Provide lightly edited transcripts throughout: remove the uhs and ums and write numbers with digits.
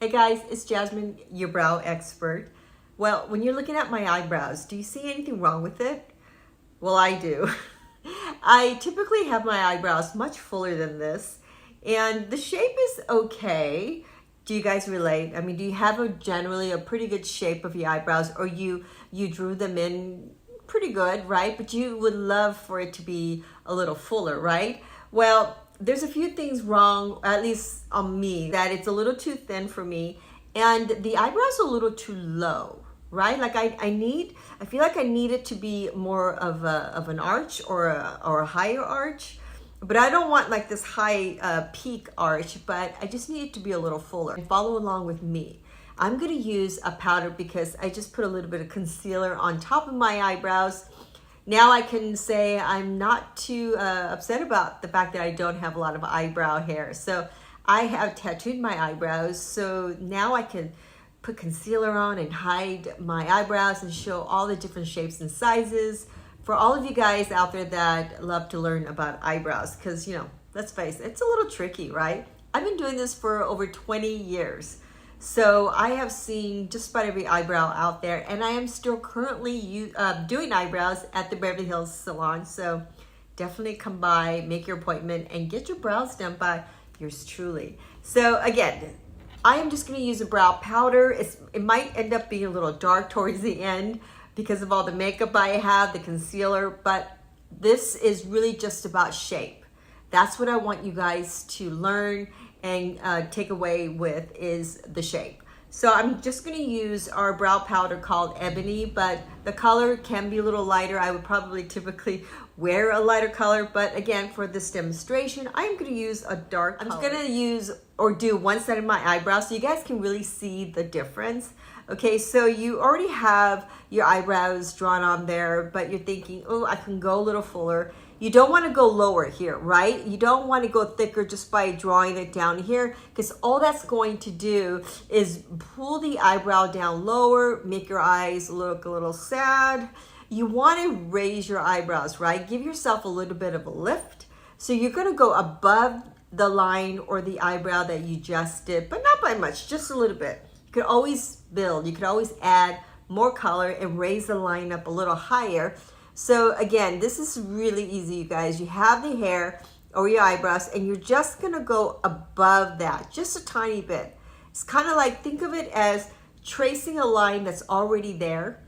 Hey guys, it's Jasmine, your brow expert. Well, when you're looking at my eyebrows, do you see anything wrong with it? Well, I do. I typically have my eyebrows much fuller than this, and the shape is okay. Do you guys relate? I mean, do you have generally a pretty good shape of your eyebrows, or you drew them in pretty good, right? But you would love for it to be a little fuller, right? Well, there's a few things wrong, at least on me, that it's a little too thin for me, and the eyebrows are a little too low, right? Like I feel like I need it to be more of an arch or a higher arch, but I don't want like this high peak arch, but I just need it to be a little fuller. Follow along with me. I'm gonna use a powder because I just put a little bit of concealer on top of my eyebrows. Now I can say I'm not too upset about the fact that I don't have a lot of eyebrow hair. So I have tattooed my eyebrows, so now I can put concealer on and hide my eyebrows and show all the different shapes and sizes for all of you guys out there that love to learn about eyebrows, because, you know, let's face it, it's a little tricky, right? I've been doing this for over 20 years. So I have seen just about every eyebrow out there, and I am still currently doing eyebrows at the Beverly Hills salon. So definitely come by, make your appointment, and get your brows done by yours truly. So again, I am just going to use a brow powder. It might end up being a little dark towards the end because of all the makeup I have, the concealer, but this is really just about shape. That's what I want you guys to learn and take away with is the shape. So I'm just going to use our brow powder called Ebony, but the color can be a little lighter. I would probably typically wear a lighter color, but again, for this demonstration, I'm going to use a dark color. I'm just going to use or do one side of my eyebrow so you guys can really see the difference. Okay, so you already have your eyebrows drawn on there, but you're thinking, oh, I can go a little fuller. You don't want to go lower here, right? You don't want to go thicker just by drawing it down here, because all that's going to do is pull the eyebrow down lower, make your eyes look a little sad. You want to raise your eyebrows, right? Give yourself a little bit of a lift. So you're going to go above the line or the eyebrow that you just did, but not by much, just a little bit. You could always build, you could always add more color and raise the line up a little higher. So again, this is really easy, you guys. You have the hair or your eyebrows, and you're just gonna go above that, just a tiny bit. It's kind of like, think of it as tracing a line that's already there,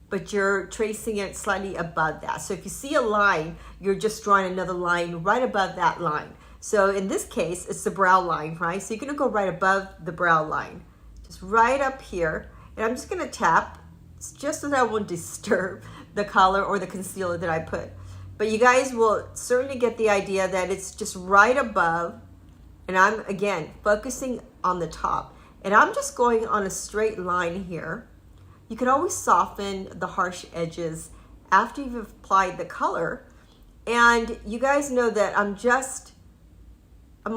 but you're tracing it slightly above that. So if you see a line, you're just drawing another line right above that line. So in this case, it's the brow line, right? So you're gonna go right above the brow line, just right up here. And I'm just gonna tap, just so that I won't disturb the color or the concealer that I put. But you guys will certainly get the idea that it's just right above, and I'm again focusing on the top, and I'm just going on a straight line here. You can always soften the harsh edges after you've applied the color, and you guys know that I'm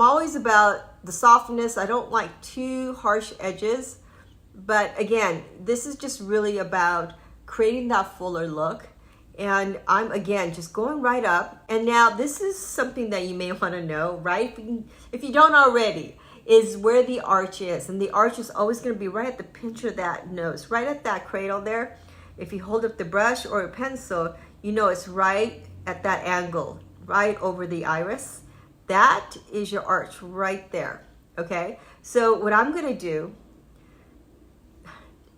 always about the softness. I don't like too harsh edges, but again, this is just really about creating that fuller look. And I'm again just going right up. And now this is something that you may want to know, right? If you don't already, is where the arch is. And the arch is always going to be right at the pinch of that nose, right at that cradle there. If you hold up the brush or a pencil, you know it's right at that angle, right over the iris. That is your arch right there, okay? So what I'm going to do,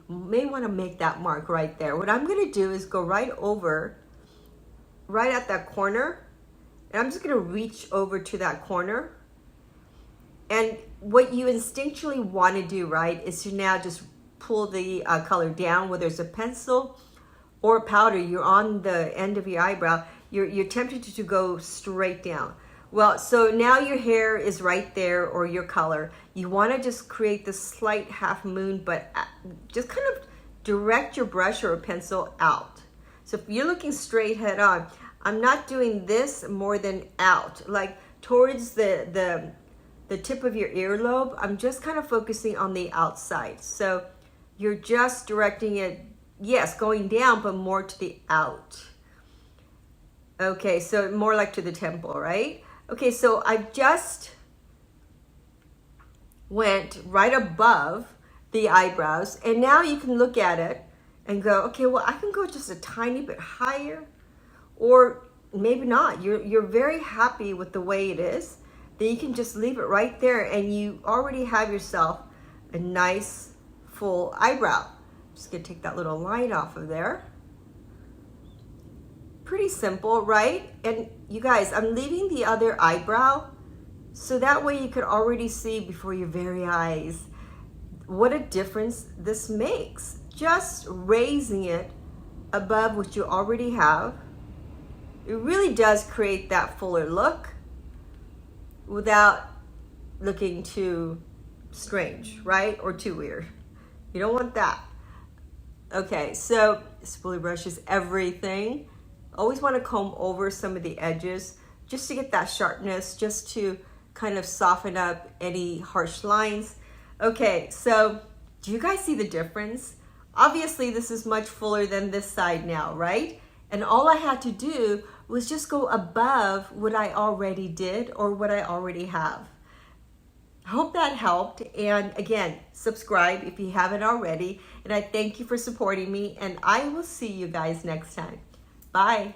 may want to make that mark right there. What I'm going to do is go right over, right at that corner, and I'm just going to reach over to that corner. And what you instinctually want to do, right, is to now just pull the color down, whether it's a pencil or powder. You're on the end of your eyebrow. You're tempted to go straight down. Well, so now your hair is right there, or your color. You want to just create this slight half moon, but just kind of direct your brush or a pencil out. So if you're looking straight head on, I'm not doing this more than out, like towards the tip of your earlobe. I'm just kind of focusing on the outside. So you're just directing it, yes, going down, but more to the out. Okay, so more like to the temple, right? Okay, so I just went right above the eyebrows. And now you can look at it and go, okay, well, I can go just a tiny bit higher, or maybe not. You're very happy with the way it is. Then you can just leave it right there, and you already have yourself a nice full eyebrow. Just gonna take that little line off of there. Pretty simple, right? And you guys, I'm leaving the other eyebrow so that way you could already see before your very eyes what a difference this makes. Just raising it above what you already have. It really does create that fuller look without looking too strange, right? Or too weird. You don't want that. Okay, so spoolie brush is everything. Always want to comb over some of the edges just to get that sharpness, just to kind of soften up any harsh lines. Okay, so do you guys see the difference? Obviously, this is much fuller than this side now, right? And all I had to do was just go above what I already did or what I already have. I hope that helped. And again, subscribe if you haven't already. And I thank you for supporting me. And I will see you guys next time. Bye.